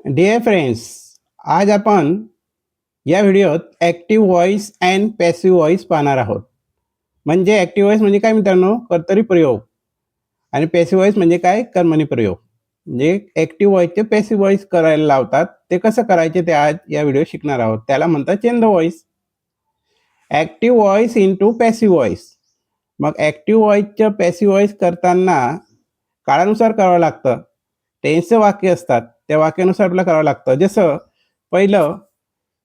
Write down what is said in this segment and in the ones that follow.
Dear friends, आज आपण या व्हिडिओत active voice and passive voice पाहणार आहोत. म्हणजे ॲक्टिव्ह व्हॉईस म्हणजे काय मित्रांनो? कर्तरी प्रयोग. आणि पॅसिव्ह व्हॉईस म्हणजे काय? कर्मणी प्रयोग. म्हणजे ॲक्टिव्ह व्हॉईसचे पॅसिव्ह व्हॉईस करायला लावतात. ते कसं करायचे ते आज या व्हिडिओ शिकणार आहोत. त्याला म्हणतात change the voice. Active voice into passive voice. मग ॲक्टिव्ह व्हॉईसचं पॅसिव्ह व्हॉईस करताना काळानुसार करावं लागतं. टेन्सचं वाक्य असतात, त्या वाक्यानुसार आपल्याला करावं लागतं. जसं पहिलं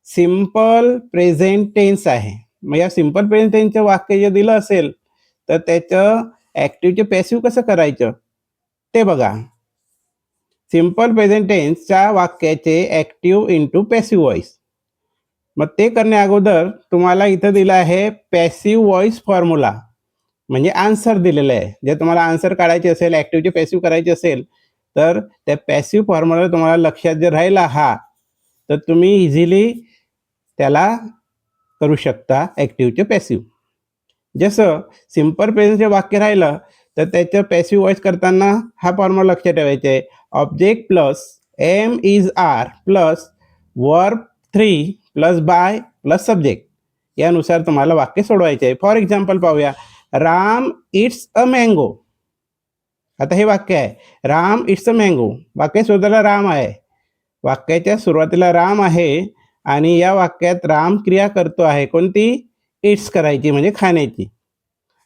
सिंपल प्रेझेंट टेन्स आहे. मग या सिंपल प्रेझेंट टेन्सचं वाक्य जे दिलं असेल तर त्याचं ॲक्टिव्हचे पॅसिव्ह कसं करायचं ते बघा. सिंपल प्रेझेंट टेन्सच्या वाक्याचे ॲक्टिव्ह इंटू पॅसिव्ह व्हॉईस. मग ते करण्या अगोदर तुम्हाला इथं दिलं आहे पॅसिव्ह व्हॉईस फॉर्म्युला, म्हणजे आन्सर दिलेलं आहे. जर तुम्हाला आन्सर काढायचे असेल, ॲक्टिव्हचे पॅसिव्ह करायचे असेल तर त्या पॅसिव्ह फॉर्म्युला तुम्हाला लक्षात जर राहिला हा, तर तुम्ही इझिली त्याला करू शकता ॲक्टिव्हचे पॅसिव्ह. जसं सिंपल प्रेझेंटचे वाक्य राहिलं तर त्याचं पॅसिव्ह व्हॉईस करताना हा फॉर्म्युला लक्षात ठेवायचा आहे. Object plus am is are plus verb 3 plus by plus subject यानुसार तुम्हाला वाक्य सोडवायचे आहे. फॉर एक्झाम्पल पाहूया. Ram eats a mango. आता हे वाक्य आहे, राम इट्स अ मँगो. वाक्य शोधायला राम आहे. वाक्याच्या सुरुवातीला राम आहे आणि या वाक्यात राम क्रिया करतो आहे. कोणती? इट्स करायची म्हणजे खाण्याची.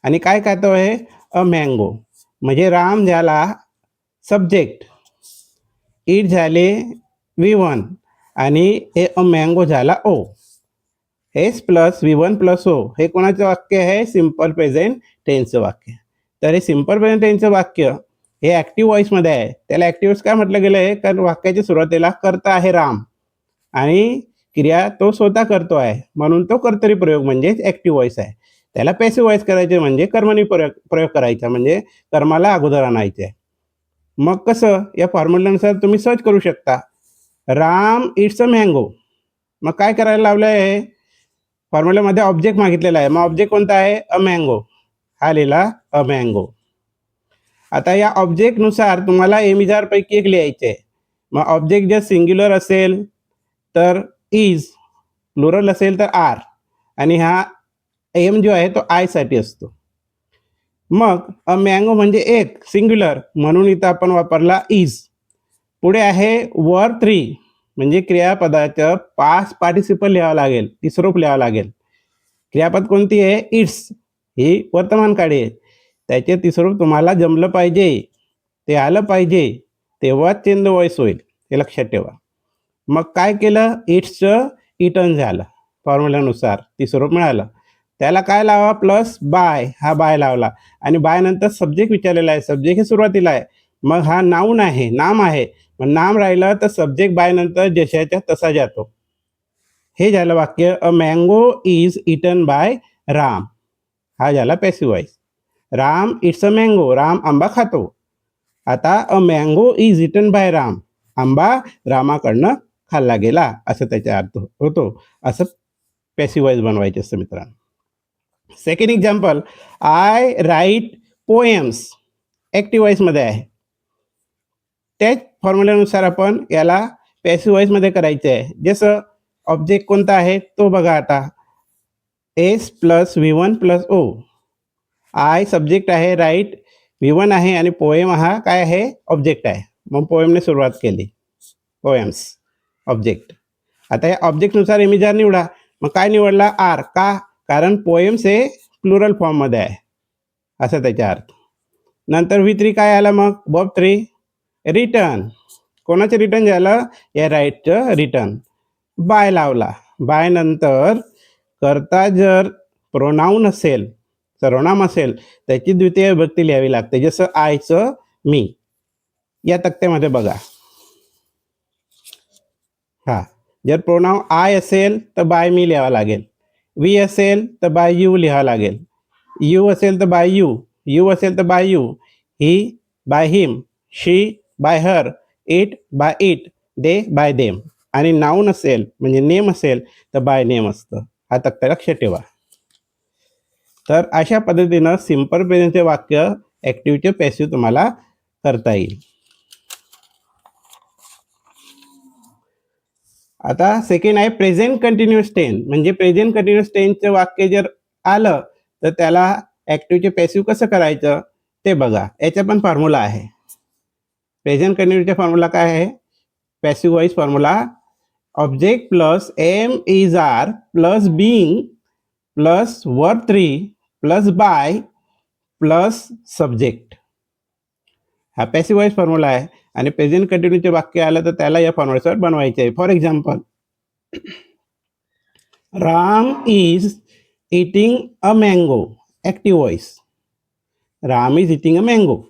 आणि काय खातो आहे? A mango. म्हणजे राम झाला सब्जेक्ट, इट झाले V1 आणि हे अ मँगो झाला ओ. S plus V1 plus O हे कोणाचं वाक्य आहे? सिंपल प्रेझेंट टेन्सचं वाक्य. तर हे सिंपल प्रेझेंट टेन्सचं वाक्य हे ॲक्टिव्ह व्हॉईसमध्ये आहे. त्याला ॲक्टिव्ह व्हॉईस काय म्हटलं गेलं आहे? कारण वाक्याच्या सुरुवातीला कर्ता आहे राम आणि क्रिया तो स्वतः करतो आहे, म्हणून तो कर्तरी प्रयोग म्हणजेच ॲक्टिव्ह व्हॉईस आहे. त्याला पॅसिव्ह व्हॉईस करायचे म्हणजे कर्मणी प्रयोग करायचा, म्हणजे कर्माला अगोदर आणायचे आहे. मग कसं? या फॉर्म्युल्यानुसार तुम्ही सर्च करू शकता. Ram eats a mango. मग काय करायला लावलं आहे? फॉर्म्युल्यामध्ये ऑब्जेक्ट मागितलेला आहे. मग ऑब्जेक्ट कोणता आहे? A mango. हा लिहिला अ मँगो. आता या ऑब्जेक्टनुसार तुम्हाला पैकी एक लिहायचे आहे. मग ऑब्जेक्ट जर सिंग्युलर असेल तर इज, प्लुरल असेल तर आर, आणि हा एम जो आहे तो आयसाठी असतो. मग अ मँगो म्हणजे एक सिंग्युलर, म्हणून इथं आपण वापरला इज. पुढे आहे वर 3 म्हणजे क्रियापदाचं पास्ट पार्टिसिपल लिहावं लागेल, तिसरं रूप लिहावं लागेल. क्रियापद कोणती आहे? इट्स. ही वर्तमान काळी आहे. त्याचे तिसरं रूप तुम्हाला जमलं पाहिजे, ते आलं पाहिजे, तेव्हा चेंज द व्हॉईस होईल, हे लक्षात ठेवा. मग काय केलं? इट्सचं इटन झालं. फॉर्म्युल्यानुसार तिसरं रूप मिळालं. त्याला काय लावा? Plus by. हा बाय लावला आणि बाय नंतर सब्जेक्ट विचारलेला आहे. सब्जेक्ट हे सुरुवातीला आहे. मग हा नाऊन आहे, नाम आहे. मग नाम राहिलं तर सब्जेक्ट बाय नंतर जशाच्या तसा जातो. हे झालं वाक्य. A mango is eaten by Ram. हा झाला passive voice. Ram eats a mango. Ram आंबा खातो. आता a mango is eaten by Ram. आंबा रामाकडनं खाल्ला गेला, असं त्याचा अर्थ होतो. असं पॅसिव्ह व्हॉईस बनवायचे असतं मित्रांनो. Second example, I write poems. Active व्हॉईसमध्ये आहे. त्याच फॉर्म्युल्यानुसार आपण याला पॅसिव्ह व्हॉईसमध्ये करायचं आहे. जसं ऑब्जेक्ट कोणता आहे तो बघा आता. S plus V1 plus O. I subject आहे, राईट V1 आहे आणि पोएम हा काय आहे? ऑब्जेक्ट आहे. मग पोएमने सुरुवात केली. Poems object. आता या ऑब्जेक्टनुसार इमेजार निवडा. मग काय निवडला? आर. का? कारण पोएम्स हे प्लुरल फॉर्ममध्ये आहे, असं त्याचा अर्थ. नंतर V3 काय आलं? मग वर्ब 3 रिटर्न. कोणाचं रिटर्न झालं? या राईटचं रिटर्न. बाय लावला. बाय नंतर करता जर प्रोनाऊन असेल, सर्वनाम असेल, त्याची द्वितीय विभक्ती लिहावी लागते. जसं आयचं मी. या तक्त्यामध्ये बघा. हा, जर प्रोनाऊन आय असेल तर बाय मी लिहावं लागेल. वी असेल तर बाय यू लिहावं लागेल. यू असेल तर बाय यू. यू असेल तर by you. He by him. She by her. It by it. They by them. आणि नाऊन असेल म्हणजे नेम असेल तर बाय नेम असतं. हा तक्ता लक्षात ठेवा. तर अशा पद्धतीनं सिंपल प्रेझेंटचे वाक्य ॲक्टिव्हचे पॅसिव्ह तुम्हाला करता येईल. आता सेकंड आहे प्रेझेंट कंटिन्युअस टेन्स. म्हणजे प्रेझेंट कंटिन्युअस टेन्सचं वाक्य जर आलं तर त्याला ॲक्टिव्हचे पॅसिव्ह कसं करायचं ते बघा. याचा पण फॉर्म्युला आहे. प्रेझेंट कंटिन्युअसचा फॉर्म्युला काय आहे? Passive voice formula object plus am is are plus being plus verb 3 plus by plus subject. हा पॅसिव्ह वॉइस फॉर्म्युला आहे आणि प्रेझेंट कंटिन्यूचे वाक्य आलं तर त्याला या फॉर्म्युल्यावर बनवायचे आहे. For example, Ram is eating a mango. Active voice, Ram is eating a mango.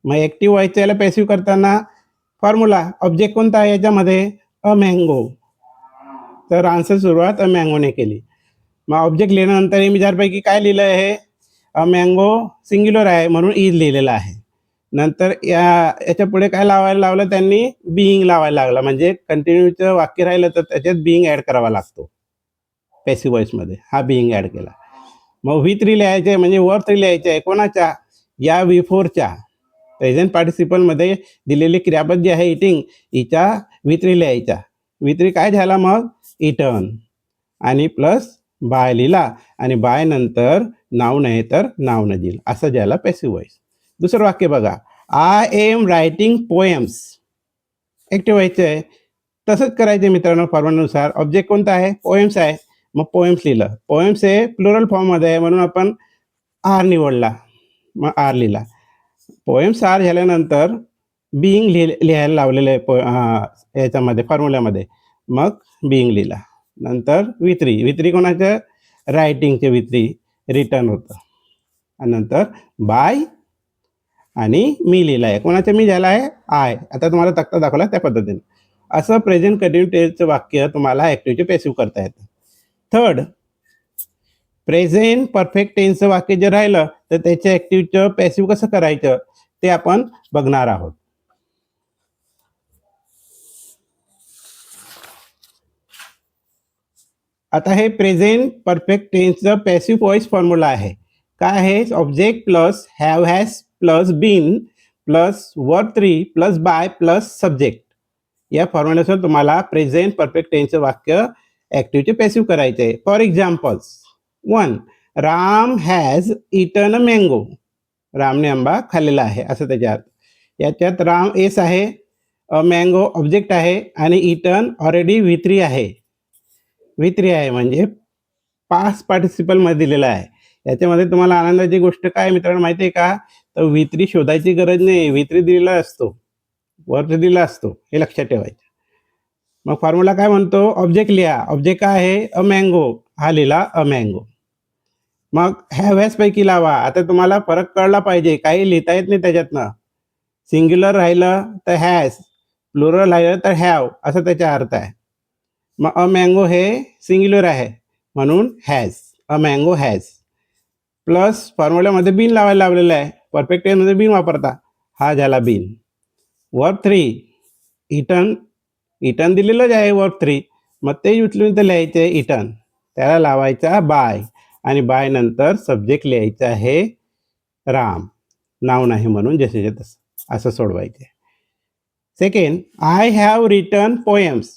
मग ॲक्टिव्ह व्हायचं याला पॅसिव्ह करताना फॉर्म्युला ऑब्जेक्ट कोणता आहे याच्यामध्ये? A mango. तर आन्सर सुरुवात अ मँगोने केली. मग ऑब्जेक्ट लिहिल्यानंतर मी चारपैकी काय लिहिलं आहे? अ मँगो सिंग्युलर आहे म्हणून इज लिहिलेलं आहे. नंतर याच्या पुढे काय लावायला लावलं त्यांनी? बिईंग लावायला लागला. म्हणजे कंटिन्यूचं वाक्य राहिलं तर त्याच्यात बिईंग ॲड करावा लागतो पॅसिव्ह वॉइसमध्ये. हा बिईंग ॲड केला. मग V3 लिहायचे आहे म्हणजे वर्ब 3 लिहायचे आहे. कोणाच्या? या V4च्या. प्रेझेंट पार्टिसिपलमध्ये दिलेली क्रियापद जी आहे इटिंग, हिच्या V3 लिहायच्या. V3 काय झाला मग? इटन आणि प्लस बाय लिहिला आणि बाय नंतर नाव नाही तर नाव न दिल, असं ज्याला पॅसिव्ह वॉइस. दुसरं वाक्य बघा, I am writing poems. Active व्हायचं आहे. तसंच करायचं मित्रांनो फॉर्म्युल्यानुसार. ऑब्जेक्ट कोणता आहे? पोएम्स आहे. मग पोएम्स लिहिलं. पोएम्स हे प्लुरल फॉर्ममध्ये आहे म्हणून आपण आर निवडला. मग आर लिहिला. पोएम्स आर झाल्यानंतर बिईंग लिहायला लावलेलं आहे याच्यामध्ये फॉर्म्युल्यामध्ये. मग बिईंग लिहिला. नंतर V3 कोणाचं? रायटिंगचे V3 रिटर्न होतं. आणि नंतर बाय आणि मी लिहिलं आहे. कोणाचं मी झालं आहे? आय. आता तुम्हाला तक्ता दाखवला त्या पद्धतीने. असं प्रेझेंट कंटिन्यू टेन्सचं वाक्य तुम्हाला ॲक्टिव्हचे पॅसिव्ह करता येतं. थर्ड, प्रेझेंट परफेक्ट टेन्सचं वाक्य जर राहिलं तर त्याच्या ॲक्टिव्हचं पॅसिव्ह कसं करायचं ते आपण बघणार आहोत. आता हे प्रेझेंट परफेक्ट टेन्सचं पॅसिव्ह वॉइस फॉर्म्युला आहे. काय आहे? Object plus have has plus been plus verb 3 plus by plus subject. या फॉर्म्युल्यानुसार तुम्हाला प्रेझेंट परफेक्ट टेन्सचं वाक्य ॲक्टिव्हचे पॅसिव्ह करायचे आहे. For examples, 1, Ram has eaten a mango. रामने आंबा खाल्लेला आहे असं त्याच्या अर्थ. याच्यात राम एस आहे, मँगो ऑब्जेक्ट आहे आणि इटन ऑलरेडी V3 आहे. V3 आहे म्हणजे पास्ट पार्टिसिपलमध्ये दिलेला आहे. याच्यामध्ये तुम्हाला आनंदाची गोष्ट काय मित्रांनो माहिती आहे का? तर V3 शोधायची गरज नाही. V3 दिलेला असतो, वर्ब दिलेला असतो, हे लक्षात ठेवायचं. मग फॉर्म्युला काय म्हणतो? ऑब्जेक्ट लिहा. ऑब्जेक्ट काय आहे? A mango. हा लिहिला अ मँगो. मग हॅव हॅज पैकी लावा. आता तुम्हाला फरक कळला पाहिजे, काही लिहिता येत नाही त्याच्यातनं. सिंग्युलर राहिलं तर हॅज, प्लुरल राहिलं तर हॅव, असं त्याचा अर्थ आहे. मग अ मँगो हे सिंग्युलर आहे म्हणून has, a mango has. Plus फॉर्म्युल्यामध्ये बीन लावायला लावलेलं आहे. परफेक्ट टेन्समध्ये बीन वापरता. हा झाला बीन. Verb 3 eaten. इटन दिलेलंच आहे वर्ब 3. मग ते उचलून तर लिहायचे इटन. त्याला लावायचा बाय आणि बाय नंतर सब्जेक्ट लिहायचं आहे राम. नाव नाही म्हणून जसे तसं असं सोडवायचे. Second, I have written poems.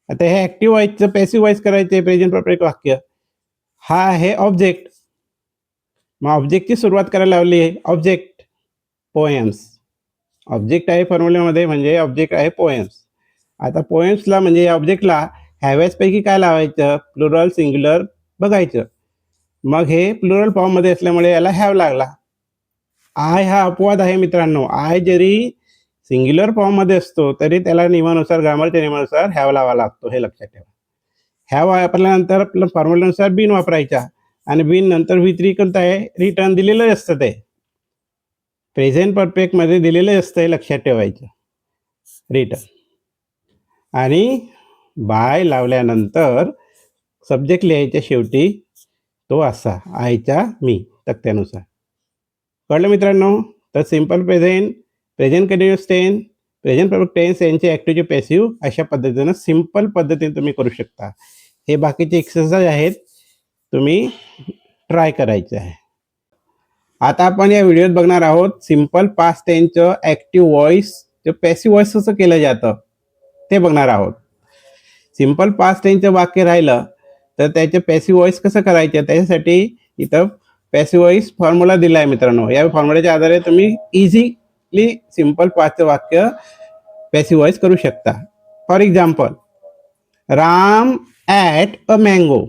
आता हे ॲक्टिव्ह व्हायचं पॅसिव्ह व्हायस करायचे प्रेझेंट परफेक्ट वाक्य. हा आहे ऑब्जेक्ट. मग ऑब्जेक्टची सुरुवात करायला लावली आहे ऑब्जेक्ट पोएम्स. ऑब्जेक्ट आहे फॉर्म्युल्यामध्ये म्हणजे ऑब्जेक्ट आहे पोएम्स. आता पोएम्सला म्हणजे या ऑब्जेक्टला हॅवॅजपैकी काय लावायचं? प्लुरल सिंग्युलर बघायचं. मग हे प्लुरल फॉर्ममध्ये असल्यामुळे याला हॅव लागला. आय हा अपवाद आहे मित्रांनो. आय जरी सिंग्युलर फॉर्ममध्ये असतो तरी त्याला नियमानुसार, ग्रामरच्या नियमानुसार हॅव लावा लागतो, हे लक्षात ठेवा. हॅव वापरल्यानंतर आपलं फॉर्म्युल्यानुसार बीन वापरायचा आणि बीन नंतर V3 कोणतं आहे? रिटर्न दिलेलं असतं. ते प्रेझेंट परफेक्टमध्ये दिलेलं असतं, हे लक्षात ठेवायचं. रिटर्न आणि बाय लावल्यानंतर सब्जेक्ट लिहायच्या शेवटी तो असा आयच्या मी तक्त्यानुसार. कळलं मित्रांनो? तर simple present, present continuous tense, present perfect tense यांचे ॲक्टिव्हचे पॅसिव्ह अशा पद्धतीनं सिम्पल पद्धतीने तुम्ही करू शकता. हे बाकीचे एक्सरसाइज आहेत, तुम्ही ट्राय करायचे आहे. आता आपण या व्हिडिओत बघणार आहोत सिम्पल पास्ट टेन्सचं ॲक्टिव्ह व्हॉइस, पॅसिव्ह व्हॉइस कसं केलं जातं ते बघणार आहोत. सिंपल पास्ट टेन्सचं वाक्य राहिलं तर त्याचे पॅसिव्ह वॉइस कसं करायचं, त्याच्यासाठी इथं पॅसिव्ह वॉइस फॉर्म्युला दिला आहे मित्रांनो. या फॉर्म्युल्याच्या आधारे तुम्ही इझिली सिंपल पास्टचं वाक्य पॅसिव्ह वॉइस करू शकता. For example, Ram at a mango.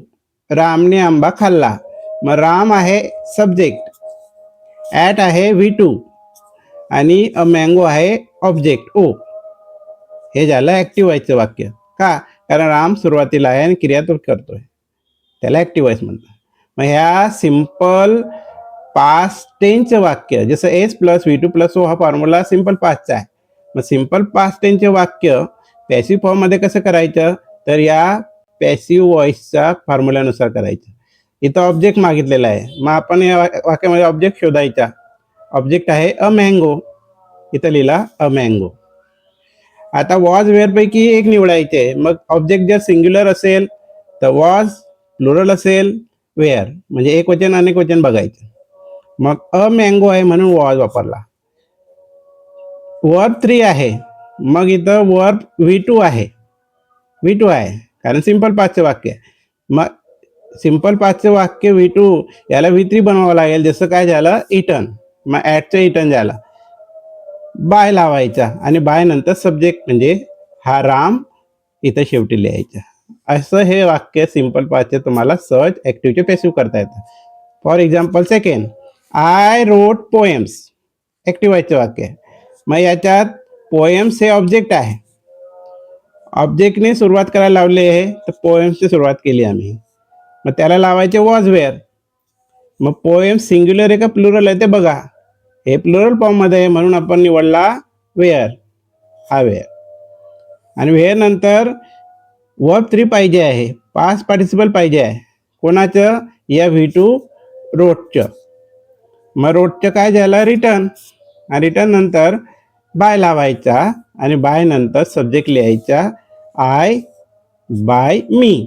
रामने आंबा खाल्ला. मग राम आहे सब्जेक्ट, ॲट आहे V2 आणि अ मँगो आहे ऑब्जेक्ट O. हे झालं ॲक्टिव्ह वॉइसचं वाक्य. का? कारण राम सुरुवातीला आहे आणि क्रिया तो करतोय, त्याला ॲक्टिव्ह वॉइस म्हणतात. मग ह्या सिंपल पास्ट टेन्सचं वाक्य जसं S + V2 + O हा फॉर्म्युला सिंपल पास्टचा आहे. मग सिंपल पास्ट टेन्सचे वाक्य पॅसिव्ह फॉर्ममध्ये कसं करायचं, तर या पॅसिव्ह वॉइसच्या फॉर्म्युल्यानुसार करायचं. इथं ऑब्जेक्ट मागितलेला आहे, मग आपण या वाक्यामध्ये ऑब्जेक्ट शोधायचा. ऑब्जेक्ट आहे अ मँगो, इथं लिहिला अ मँगो. आता वॉज वेअरपैकी एक निवडायचे. मग ऑब्जेक्ट जर सिंग्युलर असेल तर वॉज, प्लुरल असेल वेअर, म्हणजे एक वचन अनेक वचन बघायचं. मग अ मँगो आहे म्हणून वॉज वापरला. वर्ब 3 आहे, मग इथं वर्ब V2 आहे. V2 आहे कारण सिंपल पास्टचं वाक्य. मग सिंपल पास्टचं वाक्य V2 याला V3 बनवावं लागेल. जसं काय झालं, इटन. मग ॲटचं इटन झालं. बाय लावायचा आणि बाय नंतर सब्जेक्ट म्हणजे हा राम इथं शेवटी लिहायचा. असं हे वाक्य सिंपल पास्टचे तुम्हाला सहज ॲक्टिव्हचे पॅसिव्ह करता येतं. For example second, I wrote poems. Active व्हायचं वाक्य. मग याच्यात पोएम्स हे ऑब्जेक्ट आहे. ऑब्जेक्टने सुरुवात करायला लावली आहे तर पोएम्सची सुरुवात केली आम्ही. मग त्याला लावायचे वॉज वेअर. मग पोएम्स सिंग्युलर आहे का प्लुरल आहे ते बघा. हे प्लुरल फॉर्ममध्ये आहे म्हणून आपण निवडला वेअर, हा वेअर. आणि वेअर नंतर वर्ब 3 पाहिजे आहे, पास्ट पार्टिसिपल पाहिजे आहे. कोणाचं? या V2 रोटचं. मग रोटचं काय झालं, रिटर्न. आणि रिटर्न नंतर बाय लावायचा आणि बाय नंतर सब्जेक्ट लिहायचा आय बाय मी.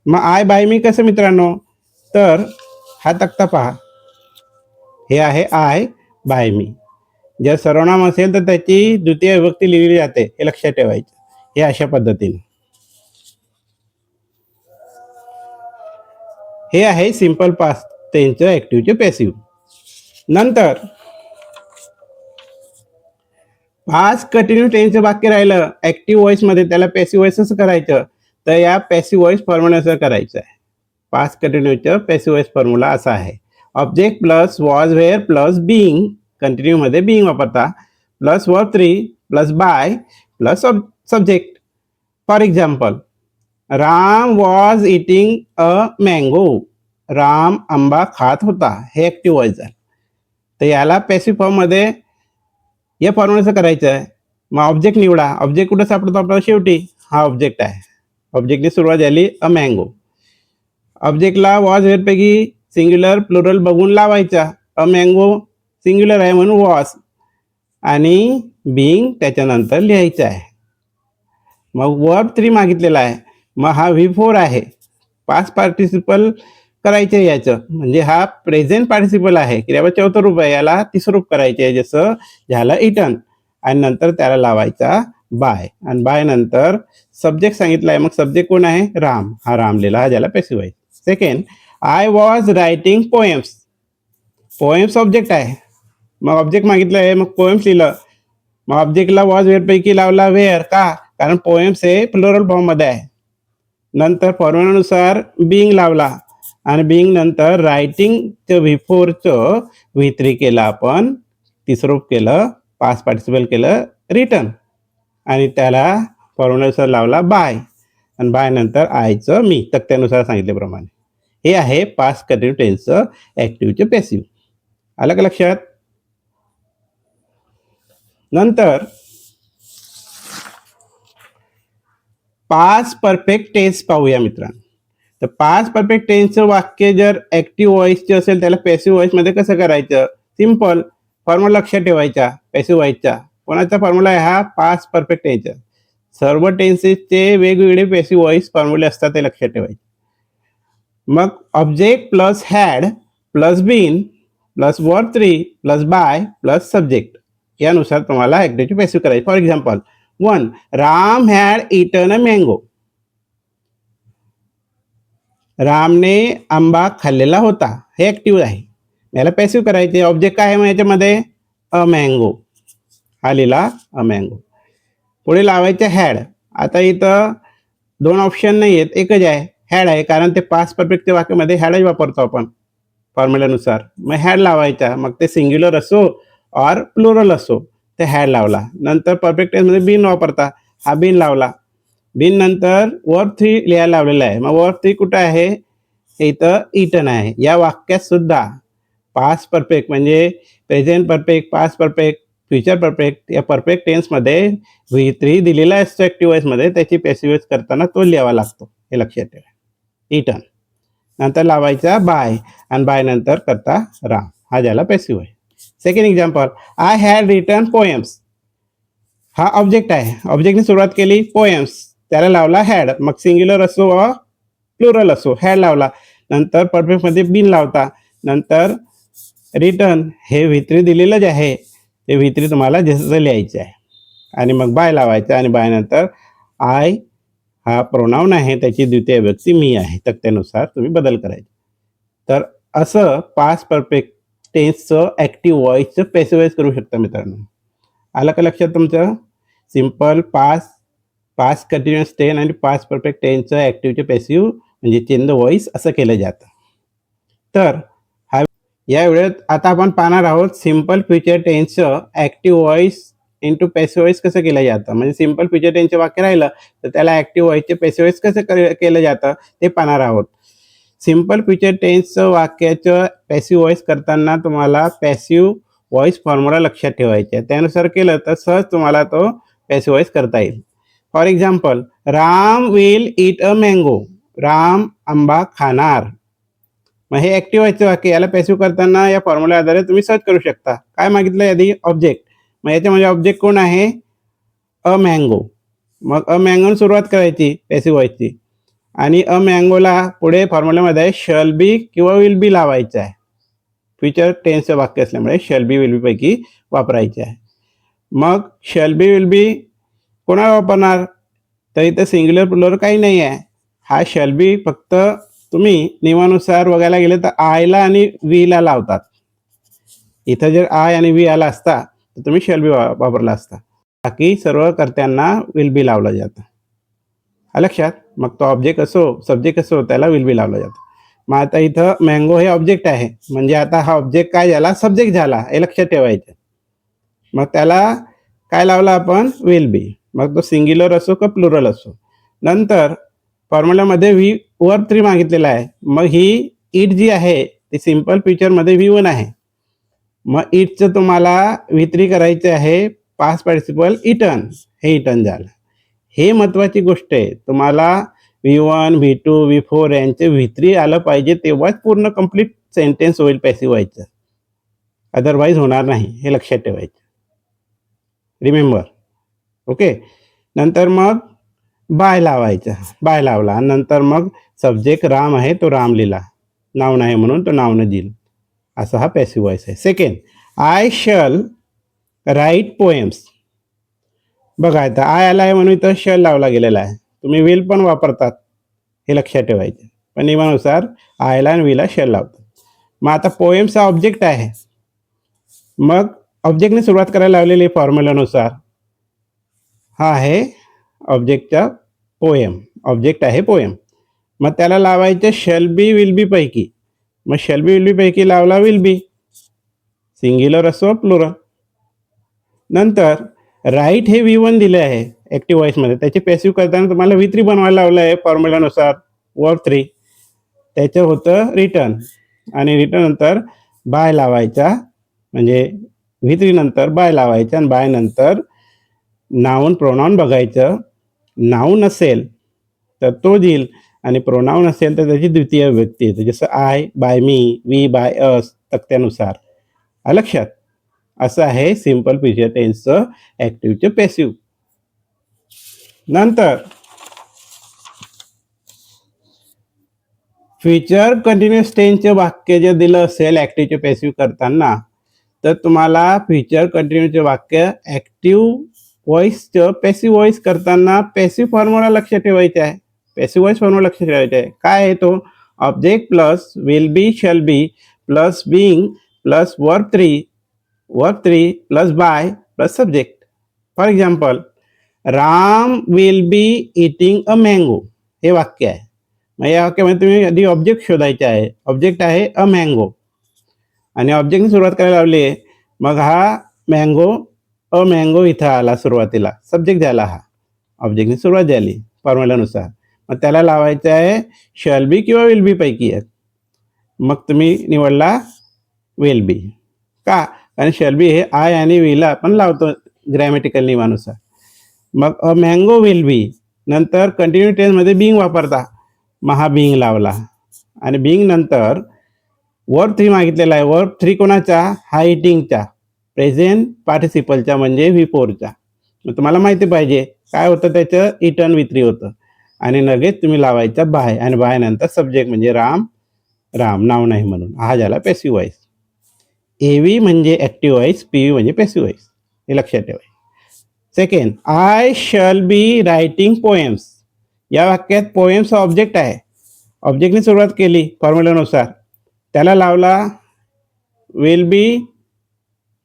मग आय बाय मी कसं मित्रांनो, तर हा तक्ता पहा, हे आहे आय बाय मी. जर सर्वनाम असेल तर त्याची द्वितीय विभक्ती लिहिली जाते, हे लक्षात ठेवायचं. हे अशा पद्धतीने. हे आहे सिंपल पास्ट टेन्सचं ॲक्टिव्हचे पॅसिव्ह. नंतर पास्ट कंटिन्यू टेन्सचं वाक्य राहिलं ॲक्टिव्ह वॉइसमध्ये, त्याला पॅसिव्ह वॉइस कसं करायचं, तर या पॅसिव्ह वॉइस फॉर्म्युलानुसार करायचं आहे. पास्ट कंटिन्यूचं पॅसिव्ह वॉइस फॉर्म्युला असा आहे, object plus was were plus being, कंटिन्यूमध्ये बिईंग वापरता, plus verb 3 plus by plus subject. For example, Ram was eating a mango. Ram आंबा खात होता, हे ॲक्टिव्ह वॉइस झालं. तर याला पॅसिव्ह फॉर्ममध्ये या फॉर्म्युलाचं करायचं आहे. मग ऑब्जेक्ट निवडा. ऑब्जेक्ट कुठं सापडतो आपल्याला, शेवटी हा ऑब्जेक्ट आहे. ऑब्जेक्टची सुरुवात झाली अ मँगो. ऑब्जेक्टला वॉज वेअरपैकी सिंग्युलर प्लुरल बघून लावायचा. अ मँगो सिंग्युलर आहे म्हणून वॉज आणि बिईंग त्याच्यानंतर लिहायचं आहे. मग वर्ब 3 मागितलेला आहे, मग हा V4 आहे. पास्ट पार्टिसिपल करायचे याचं, म्हणजे हा प्रेझेंट पार्टिसिपल आहे, क्रियापद चौथं रूप आहे, याला तिसरं रूप करायचे आहे. जसं झालं इटन आणि नंतर त्याला लावायचा बाय आणि बाय नंतर सब्जेक्ट सांगितला आहे. मग सब्जेक्ट कोण आहे, राम. हा राम लिहिला, हा झाला पॅसिव्ह आहे. Second, I was writing poems. Poems object आहे, मग ऑब्जेक्ट मागितलं आहे, मग पोएम्स लिहिलं. मग ऑब्जेक्टला वॉज वेअरपैकी लावला वेअर. का? कारण पोएम्स हे प्लुरल फॉर्ममध्ये आहे. नंतर फॉर्म्युलानुसार बिईंग लावला आणि बिईंग नंतर रायटिंगचं V4चं V3 केलं आपण, तिसरं रूप केलं, पास्ट पार्टिसिपल केलं रिटर्न आणि त्याला फॉर्म्युलानुसार लावला बाय आणि बाय नंतर आयचं मी, तक्त्यानुसार सांगितल्याप्रमाणे. हे आहे पास्ट कंटिन्यू टेन्सचं ॲक्टिव्हचे पॅसिव्ह. आलं का लक्षात? नंतर पास्ट परफेक्ट टेन्स पाहूया मित्रांनो. तर पास्ट परफेक्ट टेन्सचं वाक्य जर ॲक्टिव्ह व्हॉइसचे असेल त्याला पॅसिव्ह व्हॉइसमध्ये कसं करायचं, सिंपल फॉर्म्युला लक्षात ठेवायचा पॅसिव्ह व्हॉइसचा. कोणाचा फॉर्म्युला आहे हा, पास्ट परफेक्ट टेन्सचा. सर्व टेन्सेसचे वेगवेगळे पॅसिव्ह व्हॉइस फॉर्म्युले असतात, ते लक्षात ठेवायचे. मग object plus had plus been plus verb 3 plus by plus subject यानुसार तुम्हाला ॲक्टिव्हचे पॅसिव्ह करायचे. For example, 1. Ram had eaten a mango. रामने आंबा खाल्लेला होता. हे ऍक्टिव्ह आहे. याला पॅसिव्ह करायचे. ऑब्जेक्ट काय आहे मग याच्यामध्ये? A mango. हा लिहिला अ मँगो. पुढे लावायचे हॅड. आता इथं दोन ऑप्शन नाही आहेत, एकच आहे, हॅड आहे, कारण ते पास्ट परफेक्टच्या वाक्यामध्ये हॅडच वापरतो आपण फॉर्म्युल्यानुसार. मग हॅड लावायचा, मग ते सिंग्युलर असो और प्लुरल असो, ते हॅड लावला. नंतर परफेक्ट टेन्समध्ये बिन वापरता, हा बिन लावला. बिन नंतर वर्ब 3 लिहायला लावलेला आहे. मग वर्ब 3 कुठं आहे? इथं इटन आहे. या वाक्यात सुद्धा पास्ट परफेक्ट म्हणजे present perfect, past perfect, future perfect या परफेक्ट टेन्समध्ये V3 दिलेला असतो ॲक्टिव्ह वॉइसमध्ये, त्याची पॅसिव्ह वॉइस करताना तो लिहावा लागतो. हे लक्षात ठेवा. इटन नंतर लावायचा बाय आणि बाय नंतर करता राम. हा झाला passive voice. Second example, I had written poems. हा ऑब्जेक्ट आहे. ऑब्जेक्टने सुरुवात केली पोएम्स, त्याला लावला हॅड. मग सिंग्युलर असो व प्लुरल असो, हॅड लावला. नंतर परफेक्टमध्ये बिन लावता. नंतर रिटर्न हे V3 दिलेलं जे आहे ते V3 तुम्हाला जसं लिहायचं आहे. आणि मग बाय लावायचं आणि बाय नंतर आय हा प्रोनाऊन आहे, त्याची द्वितीय व्यक्ती मी आहे. तक्त्यानुसार तुम्ही बदल करायचे. तर असं पास्ट परफेक्ट टेन्सचं ॲक्टिव्ह वॉइसचं पॅसिव्ह वॉइस करू शकता मित्रांनो. आलं का लक्षात तुमचं? Simple past, past continuous tense आणि पास्ट परफेक्ट टेन्सचं ॲक्टिव्हचे पॅसिव्ह म्हणजे चेंज द वॉइस असं केलं जातं. तर हा या वेळेत आता आपण पाहणार आहोत सिम्पल फ्युचर टेन्सचं active voice into passive voice कसं केलं जातं. म्हणजे सिम्पल फ्युचर टेन्सचं वाक्य राहिलं तर त्याला ॲक्टिव्ह वॉइसचे पॅसिव्ह वॉइस कसं केलं जातं ते पाहणार आहोत. सिम्पल फ्युचर टेन्सचं वाक्याचं पॅसिव्ह वॉइस करताना तुम्हाला पॅसिव्ह वॉइस फॉर्म्युला लक्षात ठेवायचा आहे. त्यानुसार केलं तर सहज तुम्हाला तो पॅसिव्ह वॉइस करता येईल. For example, Ram will eat a mango. Ram आंबा खाणार. मग हे ॲक्टिव्ह वॉइसचं वाक्य, याला पॅसिव्ह करताना या फॉर्म्युल्या आधारे तुम्ही सर्च करू शकता. काय मागितलं आधी? ऑब्जेक्ट. मग याच्यामध्ये ऑब्जेक्ट कोण आहे? A mango. मग अ मँगोने सुरुवात करायची पॅसिव्ह वॉइसची आणि अ मँगोला पुढे फॉर्म्युल्यामध्ये शल बी किंवा विल बी लावायचं आहे. फ्युचर टेन्सचं वाक्य असल्यामुळे शल बी विल बी पैकी वापरायचे आहे. मग शल बी विल बी कोणाला वापरणार? तर इथं सिंग्युलर प्लुरल काही नाही आहे. हा शल बी फक्त तुम्ही नियमानुसार बघायला गेले तर आयला आणि वीला लावतात. इथं जर आय आणि वी आला असता तर तुम्ही शल बी वापरला असता. बाकी सर्व कर्त्यांना विल बी लावलं जातं. लक्षात? मग तो ऑब्जेक्ट असो सब्जेक्ट असो त्याला विल बी लावलं जातं. मग आता इथं मँगो हे ऑब्जेक्ट आहे, म्हणजे आता हा ऑब्जेक्ट काय झाला? सब्जेक्ट झाला. हे लक्षात ठेवायचं. मग त्याला काय लावलं आपण? Will be. मग तो सिंग्युलर असो का प्लुरल असो. नंतर फॉर्म्युल्यामध्ये वर्ब 3 मागितलेला आहे. मग ही इट जी आहे ती सिम्पल फ्युचरमध्ये V1 आहे. मग इटचं तुम्हाला V3 करायचं आहे पास्ट पार्टिसिपल इटन. हे इटन झालं. हे महत्त्वाची गोष्ट आहे. तुम्हाला V1, V2, V4 यांचे V3 आलं पाहिजे, तेव्हाच पूर्ण कंप्लीट सेंटेन्स होईल पॅसिव्ह व्हायचं. अदरवाईज होणार नाही. हे लक्षात ठेवायचं. रिमेंबर. ओके. नंतर मग बाय लावायचं. बाय लावला आणि नंतर मग सब्जेक्ट राम आहे तो राम लिहिला. नाऊन आहे म्हणून तो नाऊन दिल. असा हा पॅसिव्ह व्हॉइस आहे. Second, I shall write poems. बघा आता आय आला आहे म्हणून इथं शल लावला गेलेला आहे. तुम्ही विल पण वापरतात, हे लक्षात ठेवायचं. पण नियमानुसार आयला आणि विला शल लावतात. मग आता पोएम्स हा ऑब्जेक्ट आहे. मग ऑब्जेक्टने सुरुवात करायला लावलेली फॉर्म्युल्यानुसार हा आहे ऑब्जेक्टचा पोएम. ऑब्जेक्ट आहे पोएम. मग त्याला लावायचं शल बी विल बी पैकी. मग शल बी विल बी पैकी लावला विल बी, सिंग्युलर असो प्लुरल. नंतर राईट हे V1 दिले आहे ॲक्टिव्ह वॉइसमध्ये, त्याची पॅसिव्ह करताना तुम्हाला V3 बनवायला लावलं आहे फॉर्म्युल्यानुसार वर्ब 3. त्याचं होतं रिटर्न आणि रिटर्न नंतर बाय लावायचा, म्हणजे V3 नंतर बाय लावायचा आणि बाय नंतर नाऊन प्रोनाऊन बघायचं. नाऊन असेल तर तो देईल आणि प्रोनाऊन असेल तर त्याची द्वितीय व्यक्ती येते, जसं I by me, we by us तक्त्यानुसार. लक्षात? असं आहे सिम्पल फ्युचर टेन्सचं ॲक्टिव्हचं पॅसिव्ह. नंतर फ्युचर कंटिन्युअस टेन्सचे वाक्य जे दिलं असेल ॲक्टिव्हचे पॅसिव्ह करताना, तर तुम्हाला फ्युचर कंटिन्युअसचे वाक्य ॲक्टिव्ह व्हॉइसचं पॅसिव्ह व्हॉइस करताना पॅसिव्ह फॉर्म्युला लक्ष ठेवायचा आहे. पॅसिव्ह व्हॉइस फॉर्म्युला लक्ष ठेवायचा आहे. काय आहे तो? Object plus will be shall be plus being plus verb 3 plus by plus subject. For example, Ram will be eating a mango हे वाक्य आहे. मग या वाक्यामध्ये तुम्ही आधी ऑब्जेक्ट शोधायचे आहे. ऑब्जेक्ट आहे अ मँगो आणि ऑब्जेक्टने सुरुवात करायला लावली आहे. मग हा मँगो इथं आला सुरुवातीला, सब्जेक्ट झाला हा, ऑब्जेक्टने सुरुवात झाली फॉर्म्युलानुसार. मग त्याला लावायचं आहे शॅल बी किंवा विल बी पैकी एक. मग तुम्ही निवडला विल बी. का? कारण शॅल बी हे आय आणि विला आपण लावतो ग्रॅमॅटिकल नियमानुसार. मग अ मँगो विल बी नंतर कंटिन्यू टेन्समध्ये बिंग वापरता, मग हा बिंग लावला आणि बिंग नंतर वर्ब 3 मागितलेला आहे. वर्ब 3 कोणाचा? हा इटिंगचा, प्रेझेंट पार्टिसिपलचा म्हणजे V4चा. मग तुम्हाला माहिती पाहिजे काय होतं त्याचं, इटन V3 होतं आणि लगेच तुम्ही लावायचा बाय आणि बाय नंतर सब्जेक्ट म्हणजे राम नाव नाही म्हणून. हा झाला पॅसिव्ह व्हॉइस. AV म्हणजे ॲक्टिव्ह व्हॉइस, PV म्हणजे पॅसिव्ह व्हॉइस, हे लक्षात ठेवायचं. Second, I shall be writing poems. या वाक्यात पोएम्स हा ऑब्जेक्ट आहे. ऑब्जेक्टने सुरुवात केली फॉर्म्युलानुसार, त्याला लावला विल बी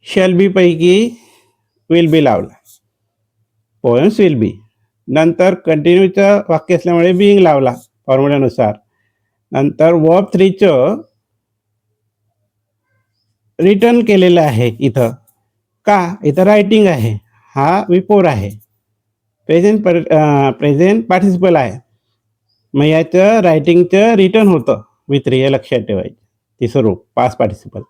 शॅल बी पैकी विल बी लावला, पोएम्स विल बी. नंतर कंटिन्यूचं वाक्य असल्यामुळे बिंग लावला फॉर्म्युलानुसार. नंतर वर्ब 3चं रिटर्न केलेलं आहे इथं. का? इथं रायटिंग आहे, हा V4 आहे, प्रेझेंट पार्टिसिपल आहे. मग याचं रायटिंगचं रिटर्न होतं V3, हे लक्षात ठेवायचं. तिसरं रूप पास्ट पार्टिसिपल.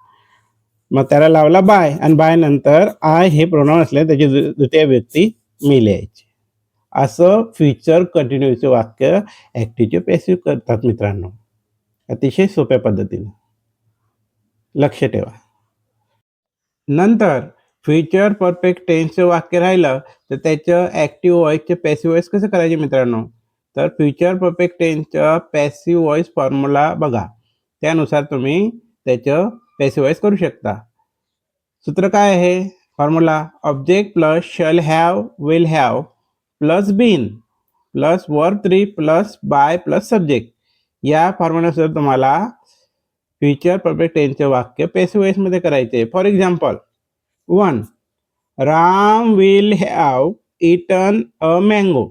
मग त्याला लावला बाय आणि बाय नंतर आय हे प्रोनाउन असले त्याची द्वितीय व्यक्ती मी लिहायची. असं फ्युचर कंटिन्यूचं वाक्य ॲक्टिव्हचे पॅसिव्ह करतात मित्रांनो, अतिशय सोप्या पद्धतीनं. लक्ष ठेवा. नंतर फ्युचर परफेक्ट टेन्सचं वाक्य राहिलं तर त्याचं ॲक्टिव्ह व्हॉइसचे पॅसिव्ह व्हॉइस कसं करायचे मित्रांनो? तर फ्युचर परफेक्ट टेन्सचं पॅसिव्ह व्हॉइस फॉर्म्युला बघा, त्यानुसार तुम्ही त्याचं पॅसिव्ह व्हॉइस करू शकता. सूत्र काय आहे? Formula object plus shall have will have plus been plus verb 3 plus by plus subject. या फॉर्म्युलानुसार तुम्हाला फ्युचर परफेक्ट टेन्सचे वाक्य पॅसिव्ह व्हॉइसमध्ये करायचे. For example 1, Ram will have eaten a mango.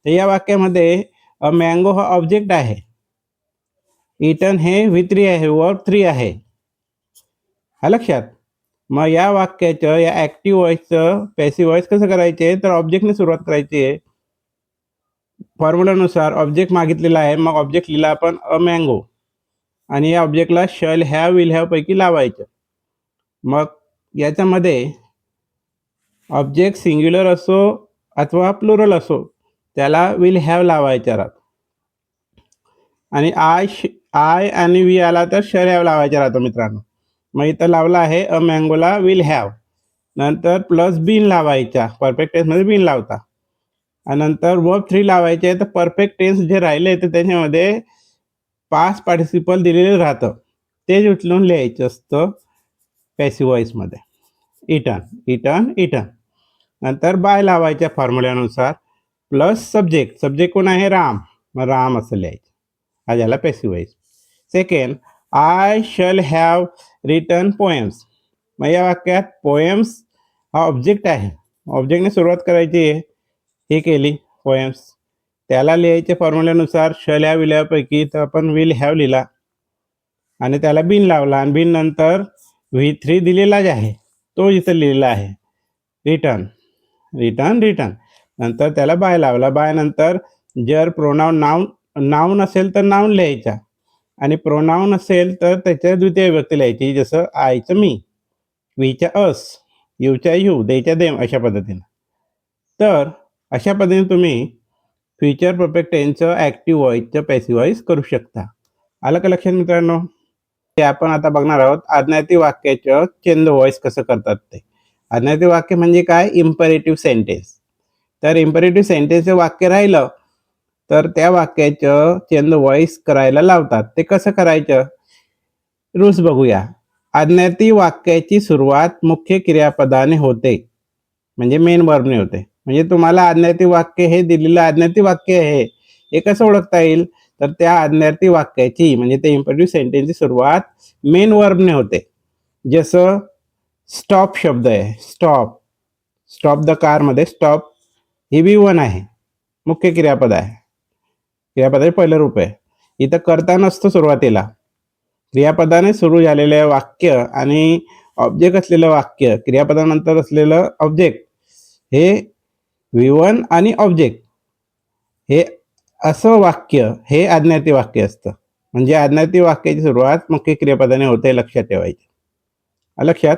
तर या वाक्यामध्ये अ मँगो हा ऑब्जेक्ट आहे, इटन हे V3 आहे, वर्ब 3 आहे, हा लक्षात. मग या वाक्याचं या ॲक्टिव्ह व्हॉइसचं पॅसिव्ह व्हॉइस कसं करायचे? तर ऑब्जेक्टने सुरुवात करायची आहे. फॉर्म्युलानुसार ऑब्जेक्ट मागितलेला आहे, मग ऑब्जेक्ट लिहिला आपण अ मँगो आणि या ऑब्जेक्टला शॅल हॅव विल हॅव पैकी लावायचं. मग याच्यामध्ये ऑब्जेक्ट सिंग्युलर असो अथवा प्लुरल असो त्याला विल हॅव लावायचा राहतो आणि आय आणि वी आला तर शॅल हॅव लावायचा राहतो मित्रांनो. मग इथं लावला आहे अ मँगोला विल हॅव, नंतर प्लस बीन लावायचा, परफेक्ट टेन्समध्ये बीन लावता आणि नंतर वर्ब 3 लावायचे. तर परफेक्ट टेन्स जे राहिले तर त्याच्यामध्ये पास्ट पार्टिसिपल दिलेलं राहतं, तेच उचलून लिहायचं असतं पॅसिव्ह व्हॉइसमध्ये. इटन. नंतर बाय लावायच्या फॉर्म्युल्यानुसार प्लस सब्जेक्ट कोण आहे? राम, मग राम असं लिहायचं. हा झाला passive voice. Second, I shall have written poems. मग या वाक्यात पोएम्स हा ऑब्जेक्ट आहे, ऑब्जेक्टने सुरुवात करायची आहे, हे केली पोएम्स. त्याला लिहायच्या फॉर्म्युल्यानुसार शॅल हॅव विल हॅव पैकी तर आपण विल हॅव लिहिला आणि त्याला बिन लावला आणि बिन नंतर V3 दिलेलाच आहे, तो इथं लिहिलेला आहे, रिटर्न. नंतर त्याला बाय लावला, बाय नंतर जर प्रोनाउन नाऊन असेल तर नाऊन लिहायचा आणि प्रोनाउन असेल तर त्याच्या द्वितीय व्यक्ती लिहायची, जसं आयचं मी, वीच्या अस, यूच्या यू, देच्या देम, अशा पद्धतीनं. तर अशा पद्धतीने तुम्ही फ्युचर परफेक्ट टेन्सचं ॲक्टिव्ह व्हॉइसचं पॅसिव्ह व्हॉइस करू शकता. आलं का लक्षात मित्रांनो? ते आपण आता बघणार आहोत आज्ञार्थी वाक्याचं चेंज व्हॉइस कसं करतात ते. आज्ञार्थी वाक्य म्हणजे काय? Imperative sentence. तर इम्परेटिव्ह सेंटेन्सचं वाक्य राहिलं तर त्या वाक्याचं चेंज व्हॉइस करायला लावतात. ते कसं करायचं? रूल्स बघूया. आज्ञार्थी वाक्याची सुरुवात मुख्य क्रियापदाने होते, म्हणजे मेन वर्बने होते. म्हणजे तुम्हाला आज्ञार्थी वाक्य हे दिलेलं आज्ञार्थी वाक्य आहे, हे कसं ओळखता येईल? तर त्या आज्ञार्थी वाक्याची म्हणजे त्या इम्परेटिव्ह सेंटेन्सची सुरुवात मेन वर्बने होते. जसं स्टॉप शब्द आहे, स्टॉप, स्टॉप द कारमध्ये स्टॉप हे V1 आहे, मुख्य क्रियापद आहे, क्रियापदाचे पहिलं रूप आहे. इथं कर्ता नसतो सुरुवातीला. क्रियापदाने सुरू झालेले वाक्य आणि ऑब्जेक्ट असलेलं वाक्य, क्रियापदानंतर असलेलं ऑब्जेक्ट हे V1 आणि ऑब्जेक्ट हे असं वाक्य हे आज्ञार्थी वाक्य असतं. म्हणजे आज्ञार्थी वाक्याची सुरुवात मुख्य क्रियापदाने होते, लक्षात ठेवायचे. लक्षात.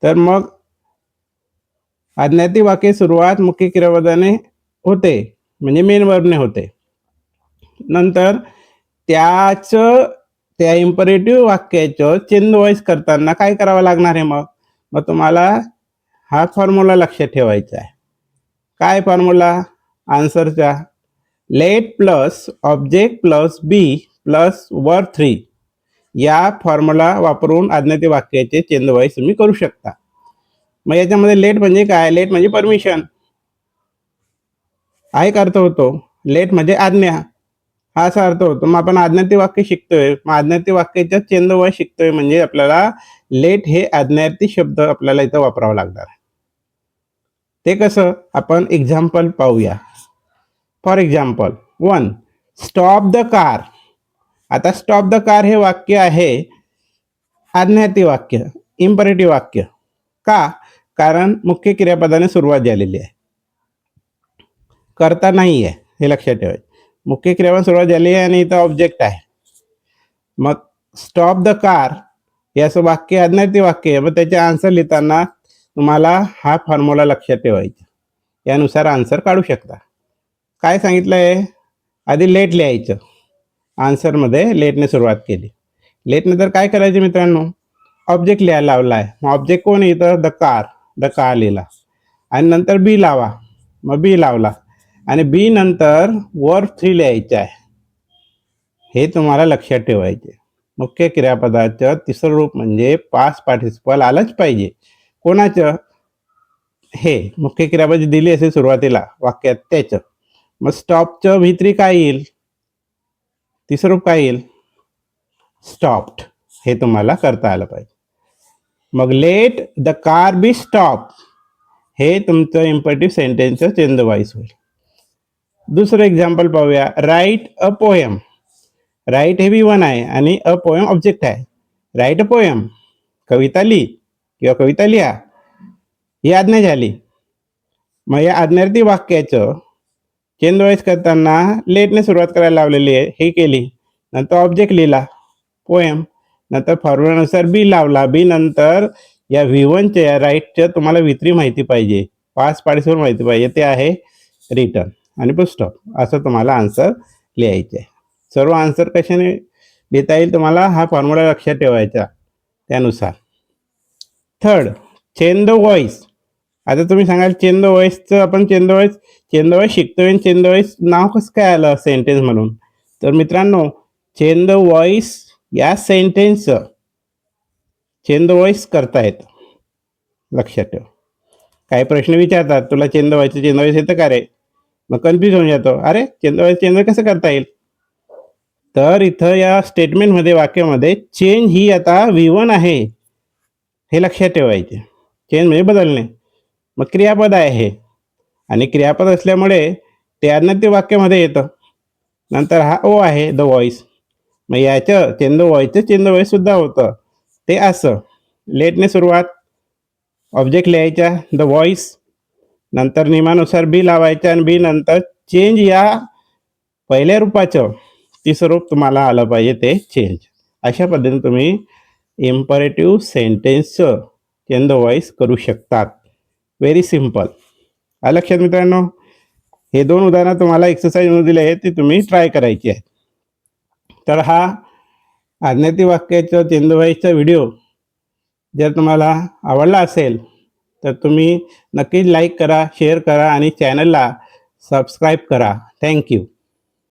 तर मग आज्ञार्थी वाक्य सुरुवात मुख्य क्रियापदाने होते म्हणजे मेन वर्बने होते. नंतर त्या इम्परेटिव्ह वाक्याचं चेंज वॉइस करताना काय करावं लागणार आहे? मग तुम्हाला हा फॉर्म्युला लक्षात ठेवायचा आहे. काय फॉर्म्युला? आन्सरचा let plus object plus be plus verb 3 या फॉर्म्युला वापरून आज्ञार्थी वाक्याचे चेंज वॉइस तुम्ही करू शकता. मग याच्यामध्ये लेट म्हणजे काय? लेट म्हणजे परमिशन, हा एक अर्थ होतो. लेट म्हणजे आज्ञा, हा असा अर्थ होतो. मग आपण आज्ञार्थी वाक्य शिकतोय, मग आज्ञार्थी वाक्याच्या चेंज वॉइस शिकतोय म्हणजे आपल्याला लेट हे आज्ञार्थी शब्द आपल्याला इथं वापरावं लागणार. ते कसं? आपण एक्झाम्पल पाहूया. For example 1 stop the car. आता स्टॉप द कार हे वाक्य आहे आज्ञार्थी वाक्य, इम्परेटिव्ह वाक्य. का? कारण मुख्य क्रियापदाने सुरुवात झालेली आहे, करता नाही आहे, हे लक्षात ठेवायचं. मुख्य क्रियापद सुरुवात झाली आहे आणि इथं ऑब्जेक्ट आहे. मग स्टॉप द कार हे असं वाक्य आज्ञार्थी वाक्य आहे. मग त्याचे आन्सर लिहिताना तुम्हाला हा फॉर्म्युला लक्षात ठेवायचा, यानुसार आन्सर काढू शकता. काय सांगितलं आहे? आधी लेट लिहायचं, आन्सरमध्ये लेटने सुरुवात केली. लेटनंतर काय करायचं मित्रांनो? ऑब्जेक्ट लिहायला लावला आहे. मग ऑब्जेक्ट कोण इथं? द कार लिहिला आणि नंतर बी लावा, मग बी लावला आणि बी नंतर वर्ब 3 लिहायचं आहे. हे तुम्हाला लक्षात ठेवायचे. मुख्य क्रियापदाचं तिसरं रूप म्हणजे पास्ट पार्टिसिपल आलंच पाहिजे. कोणाचं? हे मुख्य क्रियापद दिली असेल सुरुवातीला वाक्यात त्याचं. मग स्टॉपचं V3 काय येईल? तिसरं रूप काय येईल? स्टॉप्ड. हे तुम्हाला करता आलं पाहिजे. मग let the car be stop हे तुमचं इम्परेटिव्ह सेंटेन्सचं चेंज वॉइस होईल. दुसरं एक्झाम्पल पाहूया. Right a poem. राईट हे V1 आहे आणि अ पोएम ऑब्जेक्ट आहे. राईट अ पोएम, कविता लिही किंवा कविता लिहा, ही आज्ञा झाली. मग या आज्ञार्थी वाक्याचं चेंज वॉइस करताना लेटने सुरुवात करायला लावलेली आहे, हे केली. नंतर ऑब्जेक्ट लिहिला पोएम, नंतर फॉर्म्युलानुसार बी लावला. बी नंतर या V1च्या या राईटच्या तुम्हाला V3 माहिती पाहिजे, पास्ट पार्टिसिपल माहिती पाहिजे, ते आहे रिटर्न आणि फुल स्टॉप. असं तुम्हाला आन्सर लिहायचे आहे. सर्व आन्सर कशाने लिहिता येईल तुम्हाला हा फॉर्म्युला लक्षात ठेवायचा त्यानुसार. Third change the voice. आता तुम्ही सांगाल चेंज द वॉइसचं आपण चेंज द वॉइस शिकतोय आणि चेंज द वॉइस नाव कसं काय आलं सेंटेन्स म्हणून? तर मित्रांनो, चेंज द वॉइस या सेंटेन्सचं चेंज द वॉइस करता येतं, लक्षात ठेवा. काही प्रश्न विचारतात, तुला चेंज द वॉइस येतं का रे? मग कन्फ्यूज होऊन जातो, अरे चेंज द वॉइस कसं करता येईल? तर इथं या स्टेटमेंटमध्ये वाक्यामध्ये चेंज ही आता V1 आहे, हे लक्षात ठेवायचे. चेंज म्हणजे बदलणे. मग क्रियापद आहे हे, आणि क्रियापद असल्यामुळे ते आज्ञार्थी वाक्यामध्ये येतं. नंतर हा ओ आहे द वॉइस. मग याचं चेंज द वॉइस सुद्धा होतं. ते असं लेटने सुरुवात, ऑब्जेक्ट लिहायचा द वॉइस, नंतर नियमानुसार बी लावायचं आणि बी नंतर चेंज या पहिल्या रूपाचं तिसरं रूप तुम्हाला आलं पाहिजे, ते चेंज. अशा पद्धतीने तुम्ही इम्परेटिव्ह सेंटेन्सचं चेंज द वॉइस करू शकतात. Very simple. लक्षात मित्रांनो, हे 2 उदाहरणं तुम्हाला एक्सरसाइजमध्ये दिले आहेत, ते तुम्ही ट्राय करायची आहे. तर हा आज्ञार्थी वाक्याचं चेंज द वॉइसचा व्हिडिओ जर तुम्हाला आवडला असेल तर तुम्ही नक्कीच लाईक करा, शेअर करा आणि चॅनलला सबस्क्राईब करा. थँक्यू.